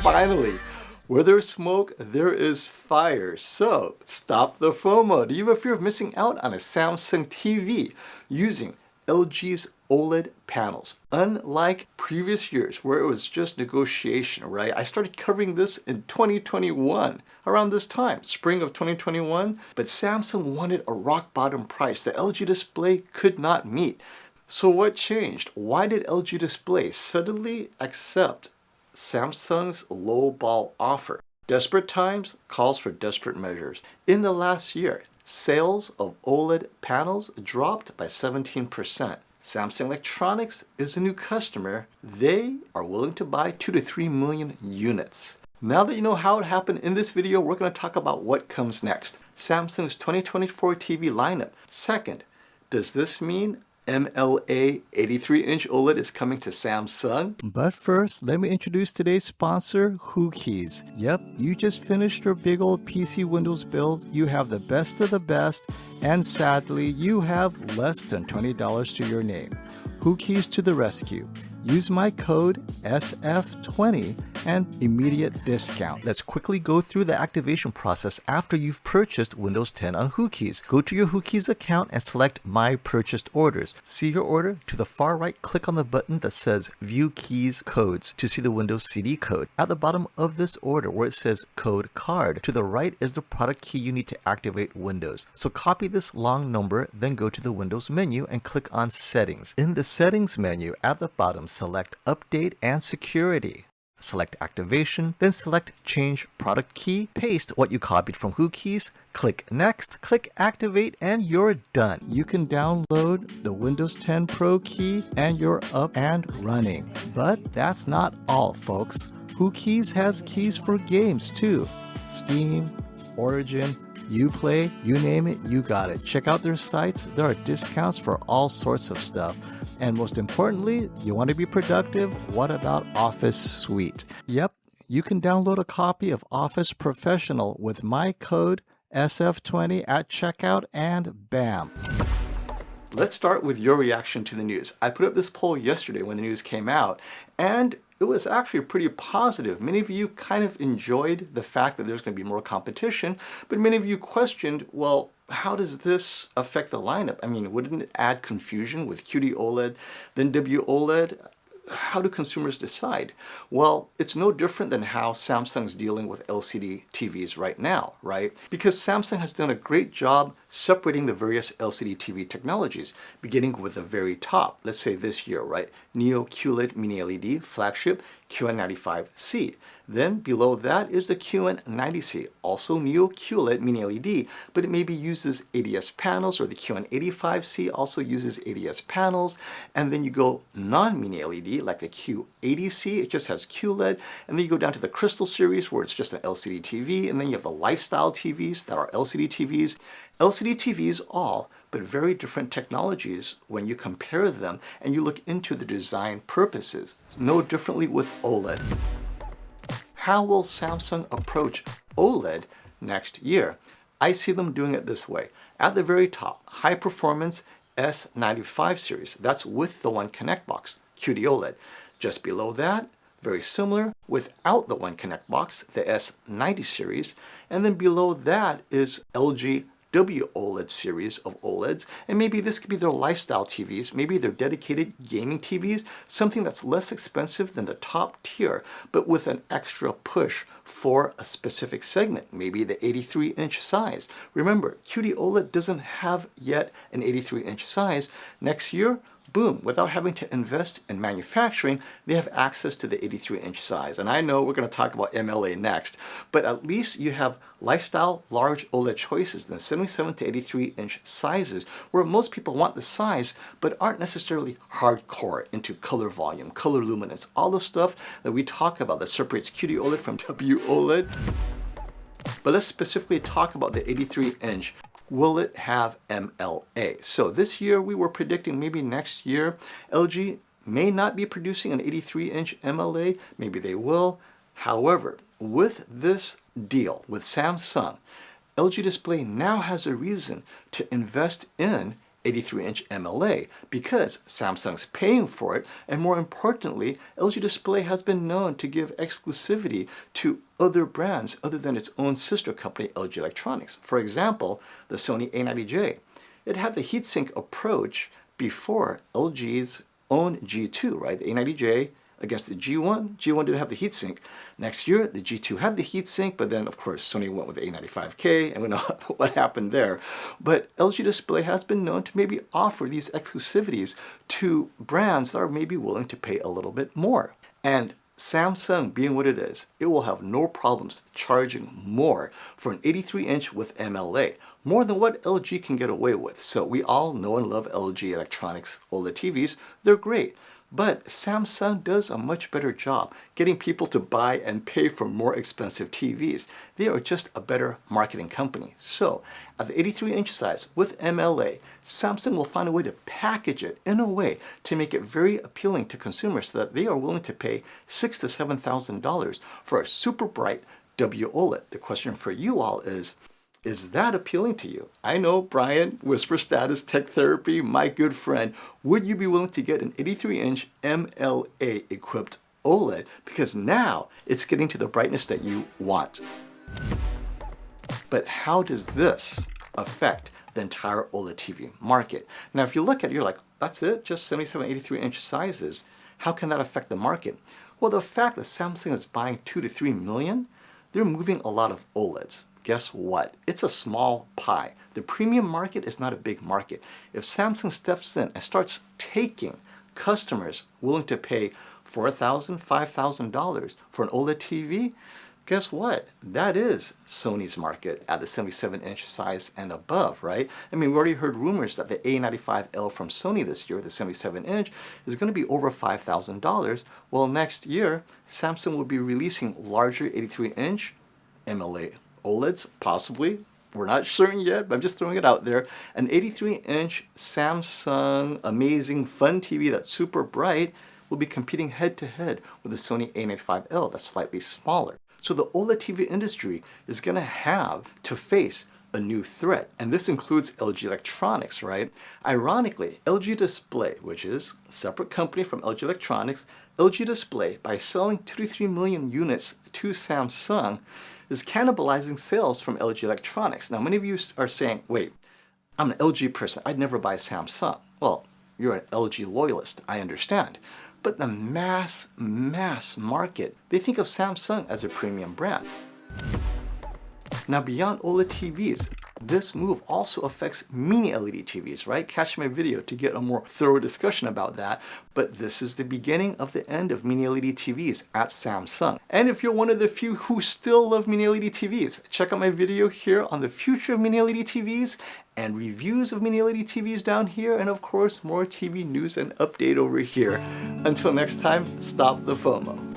Finally, where there's smoke, there is fire. So stop the FOMO. Do you have a fear of missing out on a Samsung TV using LG's OLED panels? Unlike previous years where it was just negotiation, right? I started covering this in 2021, around this time, spring of 2021, but Samsung wanted a rock bottom price that LG Display could not meet. So what changed? Why did LG Display suddenly accept Samsung's lowball offer? Desperate times calls for desperate measures. In the last year, sales of OLED panels dropped by 17%. Samsung Electronics is a new customer. They are willing to buy 2 to 3 million units. Now that you know how it happened in this video, we're going to talk about what comes next. Samsung's 2024 TV lineup. Second, does this mean MLA 83-inch OLED is coming to Samsung? But first, let me introduce today's sponsor, Whokeys. Yep, you just finished your big old PC Windows build, you have the best of the best, and sadly, you have less than $20 to your name. Whokeys to the rescue. Use my code SF20 and immediate discount. Let's quickly go through the activation process after you've purchased Windows 10 on Whokeys. Go to your Whokeys account and select My Purchased Orders. See your order. To the far right, click on the button that says View Keys Codes to see the Windows CD code. At the bottom of this order where it says Code Card, to the right is the product key you need to activate Windows. So copy this long number, then go to the Windows menu and click on Settings. In the Settings menu at the bottom, select Update and Security. Select Activation, then select Change Product Key, paste what you copied from Whokeys, click Next, click Activate, and you're done. You can download the Windows 10 Pro key and you're up and running. But that's not all, folks. Whokeys has keys for games too. Steam, Origin, Uplay, you name it, you got it. Check out their sites. There are discounts for all sorts of stuff. And most importantly, you want to be productive? What about Office Suite? Yep, you can download a copy of Office Professional with my code SF20 at checkout and bam. Let's start with your reaction to the news. I put up this poll yesterday when the news came out, and it was actually pretty positive. Many of you kind of enjoyed the fact that there's going to be more competition, but many of you questioned, well, how does this affect the lineup? I mean, wouldn't it add confusion with QD-OLED, then W-oled? How do consumers decide? Well, it's no different than how Samsung's dealing with LCD TVs right now, right? Because Samsung has done a great job separating the various LCD TV technologies, beginning with the very top. Let's say this year, right? Neo QLED Mini LED flagship QN95C. Then below that is the QN90C, also Neo QLED Mini LED, but it maybe uses ADS panels, or the QN85C also uses ADS panels. And then you go non-Mini LED, like the Q80C, it just has QLED. And then you go down to the Crystal series, where it's just an LCD TV. And then you have the lifestyle TVs that are LCD TVs. LCD TVs all, but very different technologies when you compare them and you look into the design purposes. No differently with OLED. How will Samsung approach OLED next year? I see them doing it this way. At the very top, high performance S95 series. That's with the One Connect box, qd-oled. Just below that, very similar, without the One Connect box, the S90 series. And then below that is LG W-oled series of OLEDs, and maybe this could be their lifestyle TVs, maybe their dedicated gaming TVs, something that's less expensive than the top tier, but with an extra push for a specific segment, maybe the 83-inch size. Remember, QD-OLED doesn't have yet an 83-inch size. Next year, boom, without having to invest in manufacturing, they have access to the 83-inch size. And I know we're going to talk about MLA next, but at least you have lifestyle large OLED choices than 77 to 83-inch sizes, where most people want the size, but aren't necessarily hardcore into color volume, color luminance, all the stuff that we talk about that separates QD-OLED from W-oled. But let's specifically talk about the 83-inch. Will it have MLA? So this year we were predicting maybe next year LG may not be producing an 83-inch MLA, maybe they will. However, with this deal with Samsung, LG Display now has a reason to invest in 83-inch MLA because Samsung's paying for it, and more importantly, LG Display has been known to give exclusivity to other brands other than its own sister company, LG Electronics. For example, the Sony A90J. It had the heatsink approach before LG's own G2, right? The A90J against the G1. G1 didn't have the heatsink. Next year, the G2 had the heatsink, but then, of course, Sony went with the A95K, and we know what happened there. But LG Display has been known to maybe offer these exclusivities to brands that are maybe willing to pay a little bit more. And Samsung, being what it is, it will have no problems charging more for an 83-inch with MLA, more than what LG can get away with. So we all know and love LG Electronics OLED TVs. They're great. But Samsung does a much better job getting people to buy and pay for more expensive TVs. They are just a better marketing company. So at the 83-inch size with MLA, Samsung will find a way to package it in a way to make it very appealing to consumers so that they are willing to pay $6,000 to $7,000 for a super bright W-oled. The question for you all is that appealing to you? I know, Brian, Whisper Status Tech Therapy, my good friend, would you be willing to get an 83-inch MLA equipped OLED? Because now it's getting to the brightness that you want. But how does this affect the entire OLED TV market? Now, if you look at it, you're like, that's it? Just 77, 83-inch sizes. How can that affect the market? Well, the fact that Samsung is buying 2 to 3 million, they're moving a lot of OLEDs. Guess what? It's a small pie. The premium market is not a big market. If Samsung steps in and starts taking customers willing to pay $4,000, $5,000 for an OLED TV, guess what? That is Sony's market at the 77-inch size and above, right? I mean, we already heard rumors that the A95L from Sony this year, the 77-inch, is going to be over $5,000. Well, next year, Samsung will be releasing larger 83-inch MLA OLEDs, possibly. We're not certain yet, but I'm just throwing it out there. An 83-inch Samsung amazing fun TV that's super bright will be competing head-to-head with the Sony A95L that's slightly smaller. So the OLED TV industry is going to have to face a new threat, and this includes LG Electronics, right? Ironically, LG Display, which is a separate company from LG Electronics, LG Display, by selling 2 to 3 million units to Samsung, is cannibalizing sales from LG Electronics. Now, many of you are saying, wait, I'm an LG person. I'd never buy Samsung. Well, you're an LG loyalist. I understand. But the mass market, they think of Samsung as a premium brand. Now, beyond OLED TVs, this move also affects Mini-LED TVs, right? Catch my video to get a more thorough discussion about that. But this is the beginning of the end of Mini-LED TVs at Samsung. And if you're one of the few who still love Mini-LED TVs, check out my video here on the future of Mini-LED TVs and reviews of Mini-LED TVs down here, and of course, more TV news and update over here. Until next time, stop the FOMO.